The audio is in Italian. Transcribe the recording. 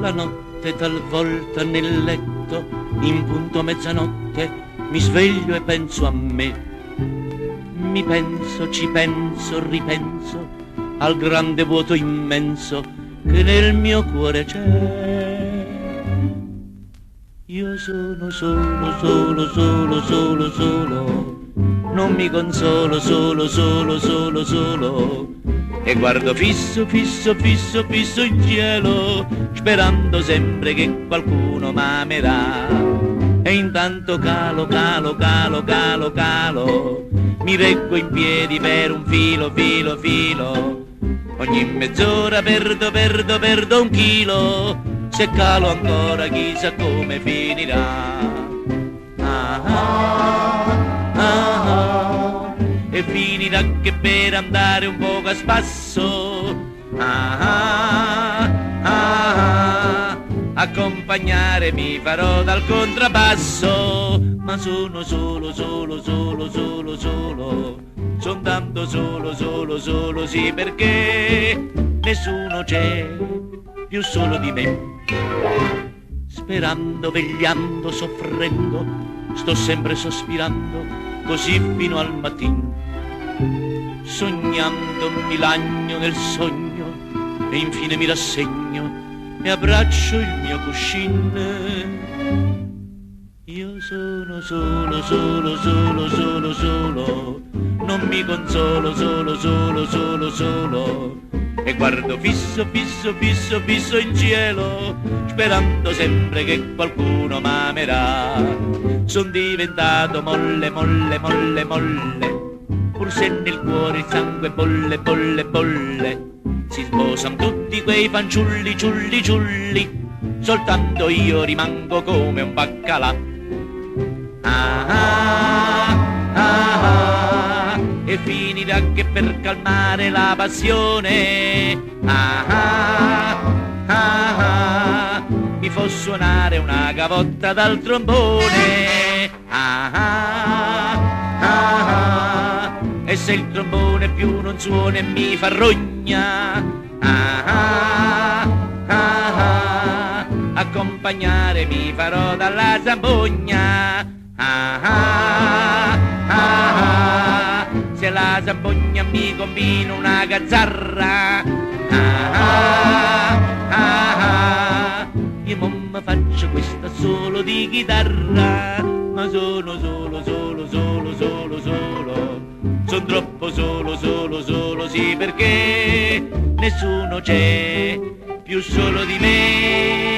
La notte talvolta nel letto, in punto mezzanotte, mi sveglio e penso a me. Mi penso, ci penso, ripenso al grande vuoto immenso che nel mio cuore c'è. Io sono solo, solo, solo, solo, solo, non mi consolo, solo, solo, solo, solo, e guardo fisso, fisso, fisso, fisso in cielo, sperando sempre che qualcuno m'amerà. E intanto calo, calo, calo, calo, calo, mi reggo in piedi per un filo, filo, filo. Ogni mezz'ora perdo, perdo, perdo un chilo. Se calo ancora chissà come finirà. Ah, ah, ah, ah. E finirà che per andare un poco a spasso, ah, ah, ah, ah, accompagnare mi farò dal contrabbasso. Ma sono solo, solo, solo, solo, solo, son tanto solo, solo, solo, sì, perché nessuno c'è più solo di me. Sperando, vegliando, soffrendo, sto sempre sospirando, così fino al mattino. Sognando mi lagno nel sogno e infine mi rassegno e abbraccio il mio cuscino. Io sono solo, solo, solo, solo, solo, non mi consolo, solo, solo, solo, solo, e guardo fisso, fisso, fisso, fisso in cielo, sperando sempre che qualcuno m'amerà. Son diventato molle, molle, molle, molle, pur se nel cuore il sangue bolle, bolle, bolle. Si sposano tutti quei fanciulli, ciulli, ciulli, soltanto io rimango come un baccalà. Ah, ah, ah, ah, e finirà che per calmare la passione, ah, ah, ah, ah, mi fa suonare una gavotta dal trombone, ah, ah, ah, ah, e se il trombone più non suona e mi fa rogna, ah, ah, ah, ah, accompagnare mi farò dalla zambogna. Ah, ah, ah, ah, se la zambogna mi combina una gazzarra, ah, ah, ah, ah, io non faccio questa solo di chitarra, ma sono solo, solo, solo, solo, solo, son troppo solo, solo, solo, sì, perché nessuno c'è più solo di me.